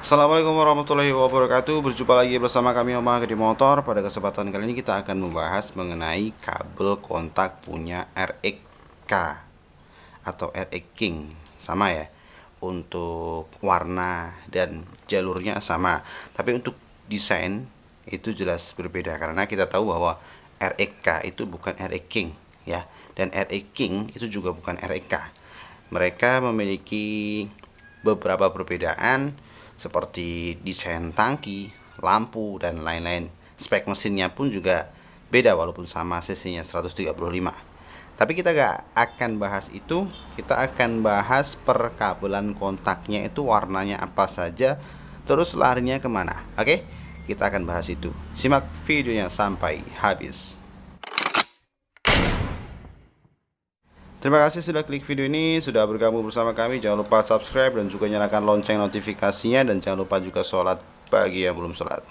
Assalamualaikum warahmatullahi wabarakatuh. Berjumpa lagi bersama kami Om Aga di Motor. Pada kesempatan kali ini kita akan membahas mengenai kabel kontak punya RX atau RX King. Sama ya, untuk warna dan jalurnya sama, tapi untuk desain itu jelas berbeda, karena kita tahu bahwa RX itu bukan RX King ya, dan RX King itu juga bukan RX. Mereka memiliki beberapa perbedaan seperti desain tangki, lampu, dan lain-lain. Spek mesinnya pun juga beda walaupun sama cc-nya 135. Tapi kita gak akan bahas itu, kita akan bahas perkabelan kontaknya itu warnanya apa saja, terus larinya kemana. Oke, kita akan bahas itu. Simak videonya sampai habis. Terima kasih sudah klik video ini, sudah bergabung bersama kami. Jangan lupa subscribe dan juga nyalakan lonceng notifikasinya, dan jangan lupa juga sholat bagi yang belum sholat.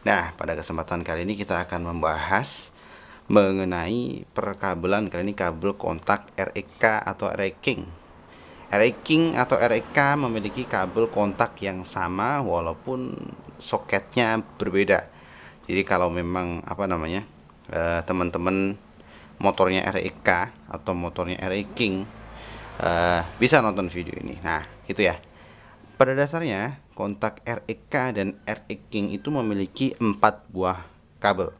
Nah, pada kesempatan kali ini kita akan membahas mengenai perkabelan. Kali ini kabel kontak RX atau RX King. RX King atau RX memiliki kabel kontak yang sama walaupun soketnya berbeda. Jadi kalau memang teman-teman motornya RX atau motornya RX King, bisa nonton video ini. Nah, itu ya. Pada dasarnya kontak RX dan RX King itu memiliki 4 buah kabel.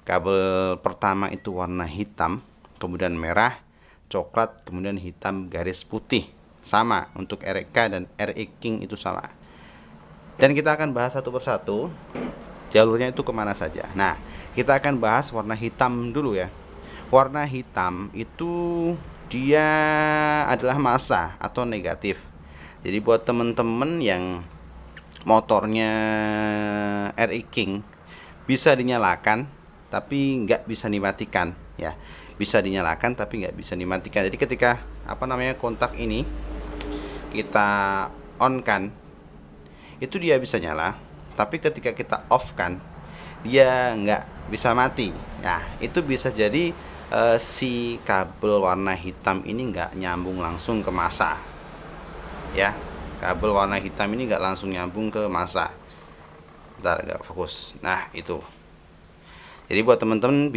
Kabel pertama itu warna hitam, kemudian merah, coklat, kemudian hitam garis putih. Sama untuk RX dan RX King itu sama. Dan kita akan bahas satu persatu jalurnya itu kemana saja. Nah, kita akan bahas warna hitam dulu ya. Warna hitam itu dia adalah massa atau negatif. Jadi buat temen-temen yang motornya RX King, bisa dinyalakan tapi nggak bisa dimatikan ya. Bisa dinyalakan tapi nggak bisa dimatikan. Jadi ketika kontak ini kita on kan, itu dia bisa nyala, tapi ketika kita off kan, dia nggak bisa mati. Nah, itu bisa jadi si kabel warna hitam ini nggak nyambung langsung ke massa ya. Kabel warna hitam ini nggak langsung nyambung ke massa. Bentar, nggak fokus. Nah, itu. Jadi buat teman-teman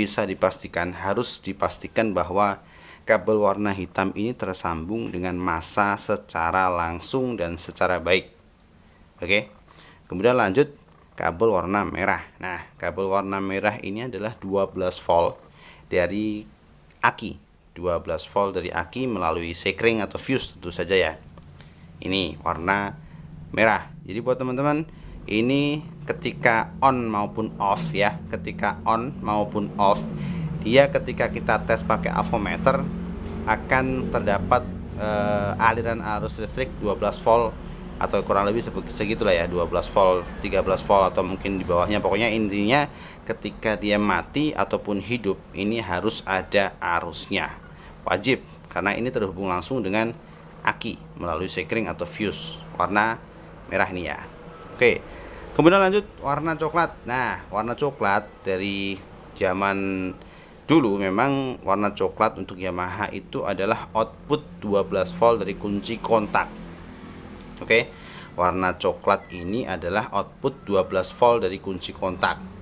harus dipastikan bahwa kabel warna hitam ini tersambung dengan massa secara langsung dan secara baik. Oke. Kemudian lanjut kabel warna merah. Nah, kabel warna merah ini adalah 12 volt dari aki, 12 volt dari aki melalui sekring atau fuse tentu saja ya. Ini warna merah. Jadi buat teman-teman, ini ketika on maupun off ya, ketika on maupun off, dia ketika kita tes pakai avometer akan terdapat aliran arus listrik 12 volt atau kurang lebih segitulah ya, 12 volt, 13 volt atau mungkin di bawahnya. Pokoknya intinya ketika dia mati ataupun hidup, ini harus ada arusnya, wajib, karena ini terhubung langsung dengan aki melalui sekring atau fuse warna merah ini ya. Oke, kemudian lanjut warna coklat. Nah, warna coklat dari zaman dulu memang warna coklat untuk Yamaha itu adalah output 12 volt dari kunci kontak. Oke, warna coklat ini adalah output 12 volt dari kunci kontak.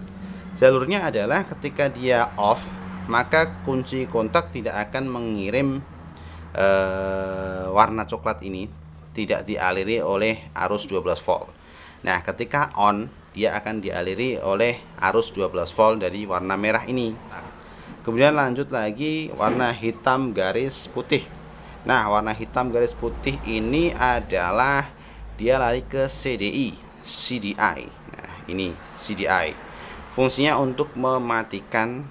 Jalurnya adalah ketika dia off, maka kunci kontak tidak akan mengirim warna coklat ini, tidak dialiri oleh arus 12 volt. Nah, ketika on, dia akan dialiri oleh arus 12 volt dari warna merah ini. Kemudian lanjut lagi warna hitam garis putih. Nah, warna hitam garis putih ini adalah dia lari ke CDI. Nah, ini CDI. Fungsinya untuk mematikan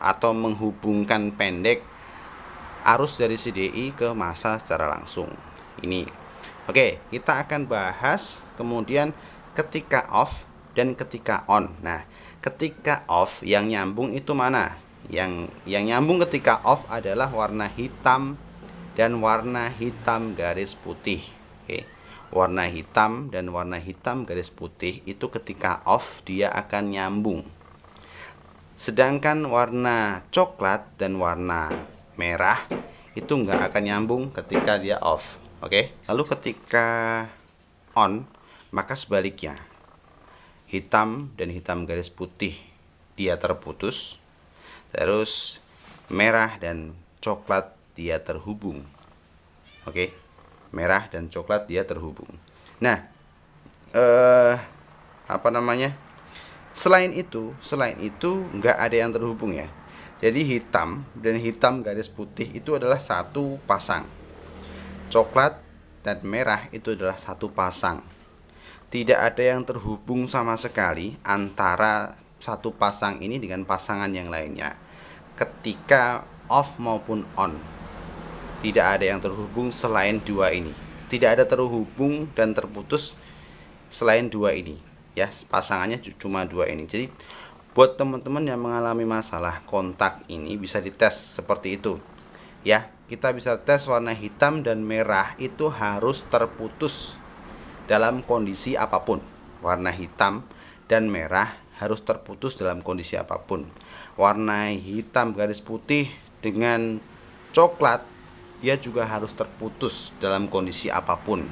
atau menghubungkan pendek arus dari CDI ke massa secara langsung. Ini. Oke, kita akan bahas kemudian ketika off dan ketika on. Nah, ketika off yang nyambung itu mana? Yang nyambung ketika off adalah warna hitam dan warna hitam garis putih. Oke. Warna hitam dan warna hitam garis putih itu ketika off dia akan nyambung. Sedangkan warna coklat dan warna merah itu nggak akan nyambung ketika dia off. Oke. Lalu ketika on, maka sebaliknya, hitam dan hitam garis putih dia terputus, terus merah dan coklat dia terhubung. Oke, merah dan coklat dia terhubung. Nah, selain itu nggak ada yang terhubung ya. Jadi hitam dan hitam garis putih itu adalah satu pasang, coklat dan merah itu adalah satu pasang. Tidak ada yang terhubung sama sekali antara satu pasang ini dengan pasangan yang lainnya ketika off maupun on. Tidak ada yang terhubung selain dua ini. Tidak ada terhubung dan terputus selain dua ini ya, pasangannya cuma dua ini. Jadi buat teman-teman yang mengalami masalah kontak ini bisa dites seperti itu ya. Kita bisa tes warna hitam dan merah itu harus terputus dalam kondisi apapun. Warna hitam dan merah harus terputus dalam kondisi apapun. Warna hitam garis putih dengan coklat dia juga harus terputus dalam kondisi apapun.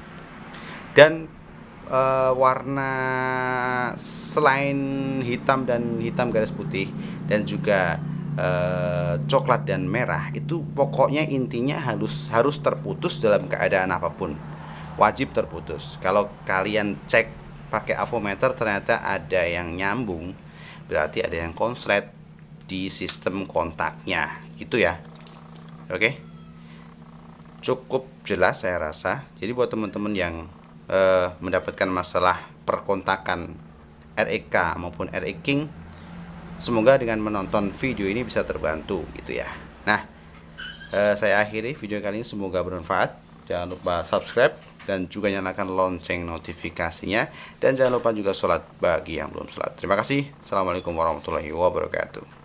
Dan warna selain hitam dan hitam garis putih dan juga coklat dan merah itu pokoknya intinya harus terputus dalam keadaan apapun, wajib terputus. Kalau kalian cek pakai avometer ternyata ada yang nyambung, berarti ada yang konslet di sistem kontaknya gitu ya. Oke, cukup jelas saya rasa. Jadi buat teman-teman yang mendapatkan masalah perkontakan REK maupun RE King, semoga dengan menonton video ini bisa terbantu gitu ya. Nah, saya akhiri video kali ini, semoga bermanfaat. Jangan lupa subscribe dan juga nyalakan lonceng notifikasinya, dan jangan lupa juga sholat bagi yang belum sholat. Terima kasih. Assalamualaikum warahmatullahi wabarakatuh.